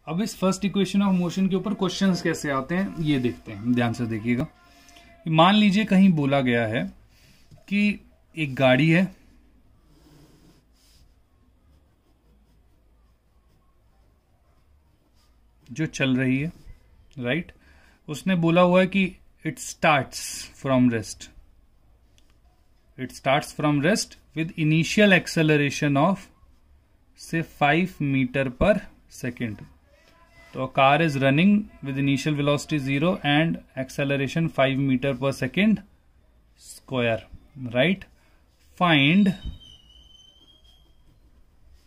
अब इस first equation of motion के ऊपर क्वेश्चंस कैसे आते हैं ये देखते हैं, ध्यान से देखिएगा। मान लीजिए कहीं बोला गया है कि एक गाड़ी है, जो चल रही है, राइट। उसने बोला हुआ है कि it starts from rest, it starts from rest with initial acceleration of से 5 मीटर पर सेकेंड। तो car is running with initial velocity 0 and acceleration 5 metre per second square, right. Find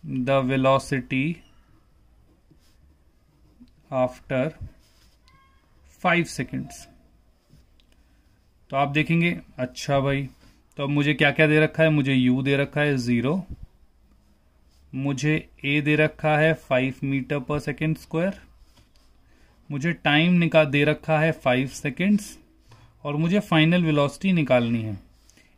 the velocity after 5 seconds. तो आप देखेंगे, अच्छा भाई, तो अब मुझे क्या क्या दे रखा है, मुझे u दे रखा है 0, मुझे a दे रखा है 5 मीटर पर सेकेंड स्क्वायर, मुझे टाइम दे रखा है 5 सेकेंड्स, और मुझे फाइनल वेलोसिटी निकालनी है।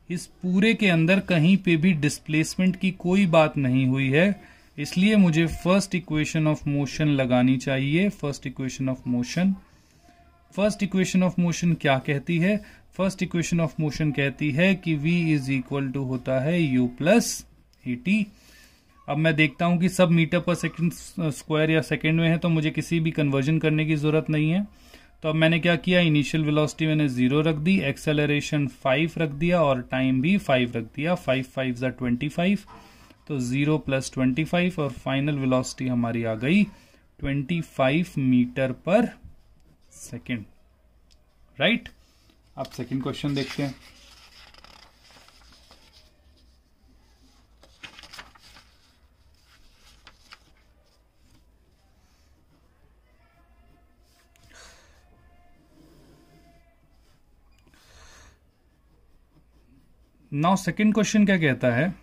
इस पूरे के अंदर कहीं पे भी डिस्प्लेसमेंट की कोई बात नहीं हुई है, इसलिए मुझे फर्स्ट इक्वेशन ऑफ मोशन लगानी चाहिए। First equation of motion, first equation of motion क्या कहती है? फर्स्ट इक्वेशन ऑफ मोशन कहती है कि v इज इक्वल टू होता है u प्लस at। अब मैं देखता हूं कि सब मीटर पर सेकंड स्क्वायर या सेकंड में है, तो मुझे किसी भी कन्वर्जन करने की जरूरत नहीं है। तो अब मैंने क्या किया, इनिशियल वेलोसिटी मैंने 0 रख दी, एक्सेलरेशन 5 रख दिया और टाइम भी 5 रख दिया। 5 5 = 25, तो 0 + 25 और फाइनल वेलोसिटी हमारी आ गई 25 मीटर पर सेकेंड, राइट। अब सेकेंड क्वेश्चन देखते हैं। नाउ सेकेंड क्वेश्चन क्या कहता है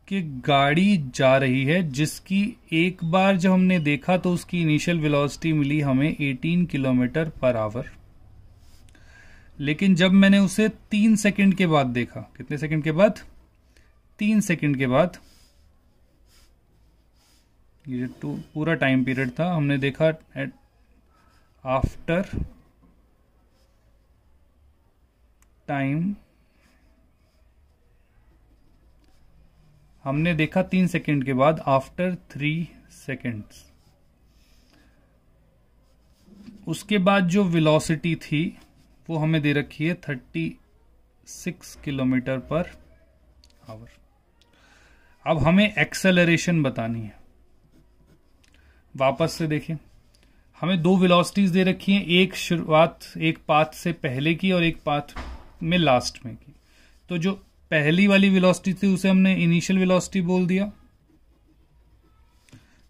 कि गाड़ी जा रही है जिसकी एक बार जब हमने देखा तो उसकी इनिशियल वेलोसिटी मिली हमें 18 किलोमीटर पर आवर, लेकिन जब मैंने उसे 3 सेकंड के बाद देखा, कितने सेकंड के बाद? 3 सेकंड के बाद, ये जो पूरा टाइम पीरियड था, हमने देखा एट आफ्टर टाइम, हमने देखा 3 सेकंड के बाद, आफ्टर 3 सेकंड्स। उसके बाद जो वेलोसिटी थी वो हमें दे रखी है 36 किलोमीटर पर आवर। अब हमें एक्सेलरेशन बतानी है। वापस से देखें, हमें 2 वेलोसिटीज दे रखी हैं, एक शुरुआत एक पाथ से पहले की और एक पाथ में लास्ट में की। तो जो पहली वाली वेलोसिटी थी उसे हमने इनिशियल वेलोसिटी बोल दिया,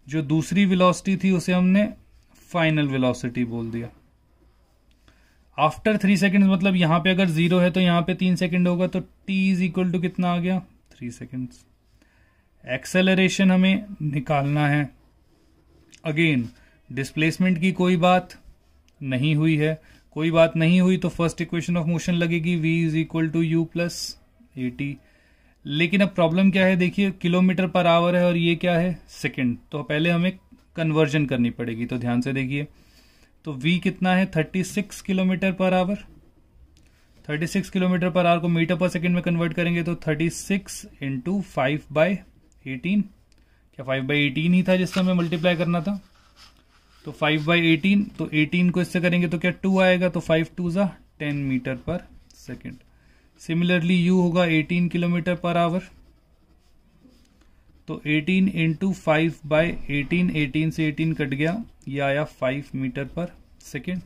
जो दूसरी वेलोसिटी थी उसे हमने फाइनल वेलोसिटी बोल दिया। आफ्टर 3 सेकंड मतलब यहां पे अगर 0 है तो यहां पे 3 सेकंड होगा, तो t इज इक्वल टू कितना आ गया? 3 सेकंड्स। एक्सेलरेशन हमें निकालना है। अगेन डिस्प्लेसमेंट की कोई बात नहीं हुई है, कोई बात नहीं हुई तो फर्स्ट इक्वेशन ऑफ मोशन लगेगी v is equal to u plus at। लेकिन अब प्रॉब्लम क्या है, देखिए किलोमीटर पर आवर है और ये क्या है? सेकंड। तो पहले हमें कन्वर्जन करनी पड़ेगी, तो ध्यान से देखिए। तो v कितना है? 36 kilometre per hour. 36 kilometre per hour को मीटर पर सेकंड में कन्वर्ट करेंगे तो 36 × 5/18, क्या 5/18 ही था जिससे हमें मल्टीप्लाई करना था? तो 5/18, तो 18 को इससे करेंगे तो क्या 2 आएगा, तो 5 2 = 10 metre per second. Similarly u होगा 18 किलोमीटर पर आवर, तो 18 × 5/18, 18 से 18 कट गया, ये आया 5 मीटर पर सेकेंड।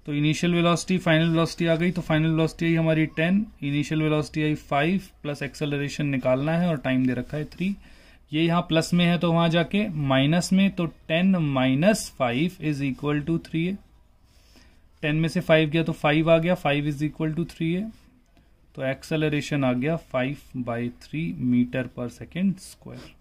तो इनिशियल वेलोसिटी फाइनल वेलोसिटी आ गई, तो फाइनल वेलोसिटी आई हमारी 10, इनिशियल वेलोसिटी आई 5 प्लस एक्सेलरेशन निकालना है और टाइम दे रखा है 3। ये यहाँ प्लस में है तो वहां जाके माइनस में, तो 10 - 5 इज इक्वल टू 3 है। 10 में से 5 गया तो 5 आ गया, 5 इज इक्वल टू 3 है, तो एक्सेलरेशन आ गया 5/3 मीटर पर सेकेंड स्क्वायर।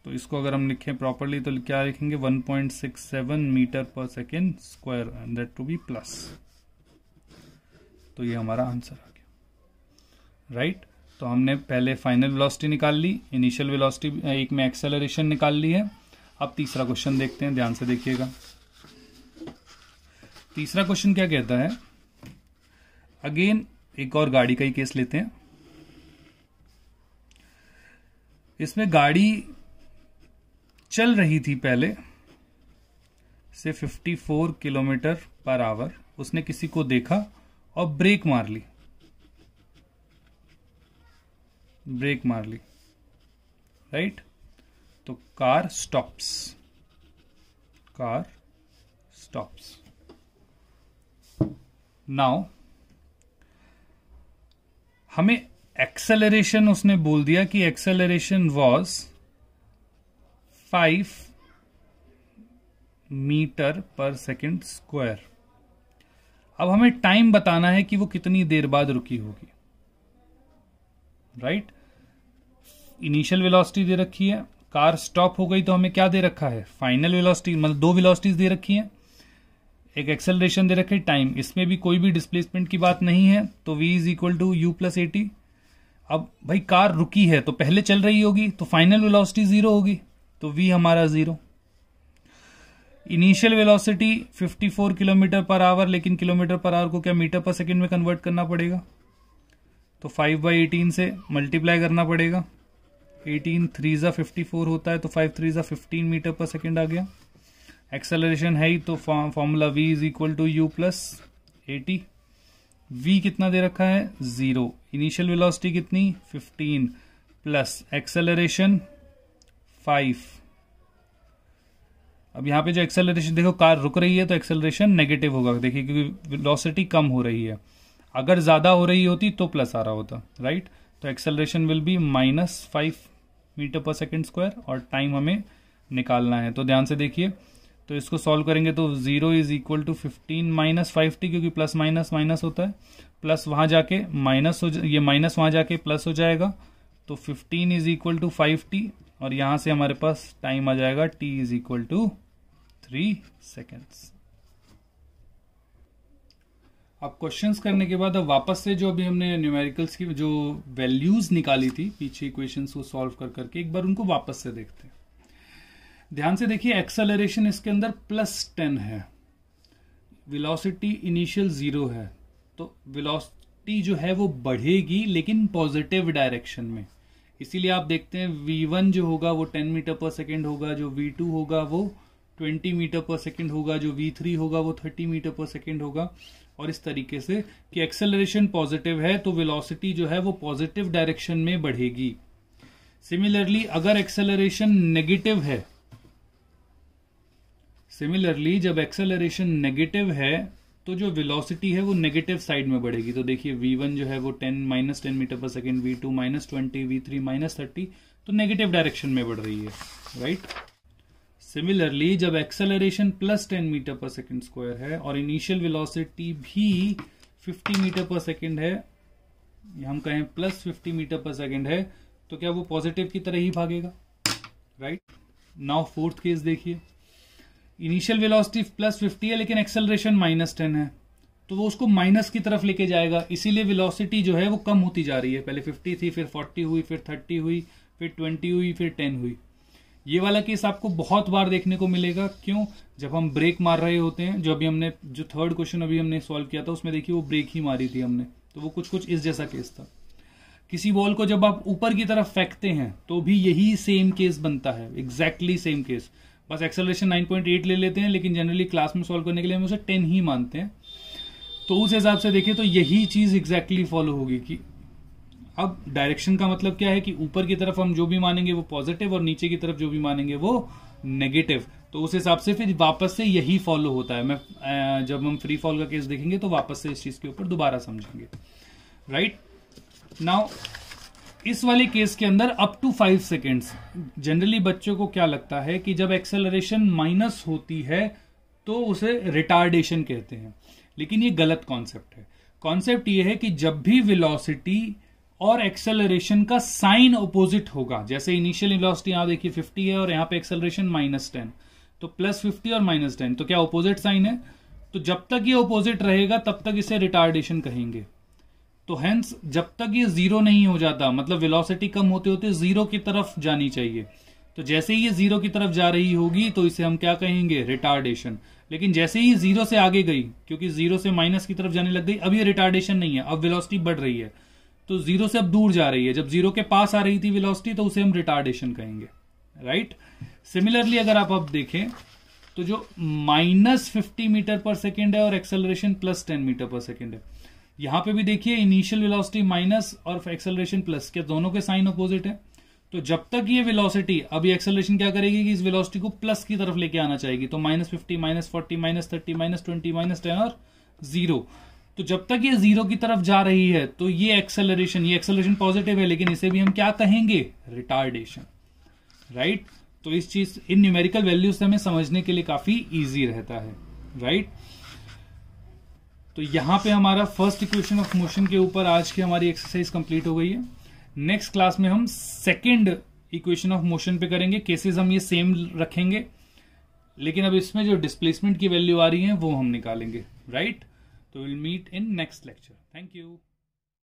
तो इसको अगर हम लिखें प्रॉपरली तो क्या लिखेंगे? 1.67 metre per second square, and that to be plus. तो ये हमारा आंसर आ गया, राइट। तो तो हमने पहले फाइनल वेलोसिटी निकाल ली, इनिशियल वेलोसिटी एक में एक्सेलरेशन निकाल ली है। अब तीसरा क्वेश्चन देखते हैं, ध्यान से देखिएगा। तीसरा क्वेश्चन क्या कहता है, अगेन एक और गाड़ी का ही केस लेते हैं। इसमें गाड़ी चल रही थी पहले से 54 किलोमीटर पर आवर, उसने किसी को देखा और ब्रेक मार ली, राइट। तो कार स्टॉप्स, नाउ हमें एक्सेलरेशन उसने बोल दिया कि acceleration was 5 metre per second square. अब हमें टाइम बताना है कि वो कितनी देर बाद रुकी होगी, राइट। इनिशियल वेलोसिटी दे रखी है, कार स्टॉप हो गई तो हमें क्या दे रखा है, फाइनल वेलोसिटी, मतलब दो वेलोसिटीज दे रखी हैं, एक एक्सेलरेशन दे रखी है, टाइम। इसमें भी कोई भी डिस्प्लेसमेंट की बात नहीं है, तो v is equal to U plus A T. अब भाई कार रुकी है तो पहले चल रही होगी, तो फाइनल वेलोसिटी 0 होगी, तो v हमारा 0। Initial velocity 54 kilometre per hour, लेकिन किलोमीटर पर आवर को क्या मीटर पर सेकंड में कन्वर्ट करना पड़ेगा, तो 5/18 से मल्टीप्लाई करना पड़ेगा। 18 3 जा 54 होता है, तो 5 3 जा 15 मीटर पर सेकंड आ गया। एक्सेलरेशन है ही, तो formula v is equal to U plus A T. v कितना दे रखा है, 0। इनिशियल वेलोसिटी कितनी, 15 प्लस एक्सेलरेशन 5। अब यहां पे जो एक्सेलरेशन देखो, कार रुक रही है तो एक्सेलरेशन नेगेटिव होगा, देखिए, क्योंकि वेलोसिटी कम हो रही है। अगर ज्यादा हो रही होती तो प्लस आ रहा होता, राइट। तो acceleration will be -5 metre per second square, और टाइम हमें निकालना है। तो ध्यान से देखिए, तो इसको सॉल्व करेंगे तो 0 is equal to 15 minus 5t, क्योंकि प्लस माइनस माइनस होता है, प्लस वहां जाके माइनस हो, ये माइनस वहां जाके प्लस हो जाएगा, तो 15 इज इक्वल टू 5t, और यहां से हमारे पास टाइम आ जाएगा t is equal to 3 seconds. अब क्वेश्चंस करने के बाद अब वापस से जो अभी हमने न्यूमेरिकल्स की जो वैल्यूज निकाली थी पीछे इक्वेशंस को सॉल्व कर करके, एक बार उनको वापस से देखते हैं। ध्यान से देखिए, एक्सेलरेशन इसके अंदर +10 है, वेलोसिटी इनिशियल 0 है, तो वेलोसिटी जो है वो बढ़ेगी लेकिन पॉजिटिव डायरेक्शन में। इसीलिए आप देखते हैं v1 जो होगा वो 10 मीटर पर सेकेंड होगा, जो v2 होगा वो 20 मीटर पर सेकेंड होगा, जो v3 होगा वो 30 मीटर पर सेकेंड होगा, और इस तरीके से कि एक्सेलरेशन पॉजिटिव है तो वेलोसिटी जो है वो पॉजिटिव डायरेक्शन में बढ़ेगी। सिमिलरली अगर एक्सेलरेशन नेगेटिव है, जब एक्सेलरेशन नेगेटिव है तो जो वेलोसिटी है वो नेगेटिव साइड में बढ़ेगी। तो देखिए v1 जो है वो -10 metre per second, v2 -20, v3 -30, तो नेगेटिव डायरेक्शन में बढ़ रही है, राइट। सिमिलरली जब acceleration +10 metre per second square है और इनिशियल वेलोसिटी भी 50 मीटर पर सेकेंड है, हम कहें +50 मीटर पर सेकेंड है, तो क्या वो पॉजिटिव की तरह ही भागेगा, राइट। नाउ फोर्थ केस देखिए, इनिशियल वेलोसिटी +50 है लेकिन एक्सेलरेशन -10 है, तो वो उसको माइनस की तरफ लेके जाएगा, इसीलिए वेलोसिटी जो है वो कम होती जा रही है। पहले 50 थी, फिर 40 हुई, फिर 30 हुई, फिर 20 हुई, फिर 10 हुई। ये वाला केस आपको बहुत बार देखने को मिलेगा। क्यों? जब हम ब्रेक मार रहे होते हैं, जो अभी हमने जो थर्ड क्वेश्चन अभी हमने सॉल्व किया था उसमें देखिए वो ब्रेक ही मारी थी हमने, तो वो कुछ इस जैसा केस था। किसी बॉल को जब आप ऊपर की तरफ फेंकते हैं तो भी यही सेम केस बनता है, एग्जैक्टली सेम केस, बस एक्सेलरेशन 9.8 ले लेते हैं, लेकिन जनरली क्लास में सॉल्व करने के लिए हम उसे 10 ही मानते हैं। तो उस हिसाब से देखिए तो यही चीज एग्जैक्टली फॉलो होगी कि अब डायरेक्शन का मतलब क्या है कि ऊपर की तरफ हम जो भी मानेंगे वो पॉजिटिव और नीचे की तरफ जो भी मानेंगे वो नेगेटिव। तो उस हिसाब से फिर वापस से यही फॉलो होता है। मैं जब हम फ्री फॉल का केस देखेंगे तो वापस से इस चीज के ऊपर दोबारा समझेंगे, राइट। नाउ इस वाले केस के अंदर अप टू 5 सेकेंड्स, जनरली बच्चों को क्या लगता है कि जब एक्सेलरेशन माइनस होती है तो उसे रिटार्डेशन कहते हैं, लेकिन ये गलत कॉन्सेप्ट है। कॉन्सेप्ट ये है कि जब भी वेलोसिटी और एक्सेलरेशन का साइन अपोजिट होगा, जैसे इनिशियल वेलोसिटी यहां देखिए 50 है और यहां पे एक्सेलरेशन -10, तो +50 और -10, तो क्या अपोजिट साइन है, तो जब तक ये अपोजिट रहेगा तब तक इसे रिटार्डेशन कहेंगे। तो हेंस जब तक ये जीरो नहीं हो जाता, मतलब वेलोसिटी कम होते होते जीरो की तरफ जानी चाहिए, तो जैसे ही ये जीरो की तरफ जा रही होगी तो इसे हम क्या कहेंगे, रिटार्डेशन। लेकिन जैसे ही जीरो से आगे गई, क्योंकि जीरो से माइनस की तरफ जाने लग गई, अब ये रिटार्डेशन नहीं है, अब वेलोसिटी बढ़ रही है, तो जीरो से अब दूर जा रही है। जब जीरो के पास आ रही थी वेलोसिटी तो उसे हम रिटार्डेशन कहेंगे, राइट। सिमिलरली अगर आप अब देखें तो जो -50 मीटर पर सेकेंड है और एक्सेलरेशन +10 मीटर पर सेकेंड है, यहां पे भी देखिए इनिशियल वेलोसिटी माइनस और एक्सेलरेशन प्लस, क्या दोनों के साइन अपोजिट है। तो जब तक ये वेलोसिटी, अब ये एक्सेलरेशन क्या करेगी कि इस वेलोसिटी को प्लस की तरफ लेके आना चाहेगी, तो -50, -40, -30, -20, -10 और 0। तो जब तक ये 0 की तरफ जा रही है तो ये एक्सेलरेशन पॉजिटिव है, लेकिन इसे भी हम क्या कहेंगे, रिटार्डेशन, राइट। तो इस चीज, इन न्यूमेरिकल वैल्यूज से हमें समझने के लिए काफी इजी रहता है, राइट। तो यहां पे हमारा फर्स्ट इक्वेशन ऑफ मोशन के ऊपर आज की हमारी एक्सरसाइज कंप्लीट हो गई है। नेक्स्ट क्लास में हम सेकंड इक्वेशन ऑफ मोशन पे करेंगे। केसेस हम ये सेम रखेंगे, लेकिन अब इसमें जो डिस्प्लेसमेंट की वैल्यू आ रही है वो हम निकालेंगे, राइट। तो will meet in next lecture. Thank you.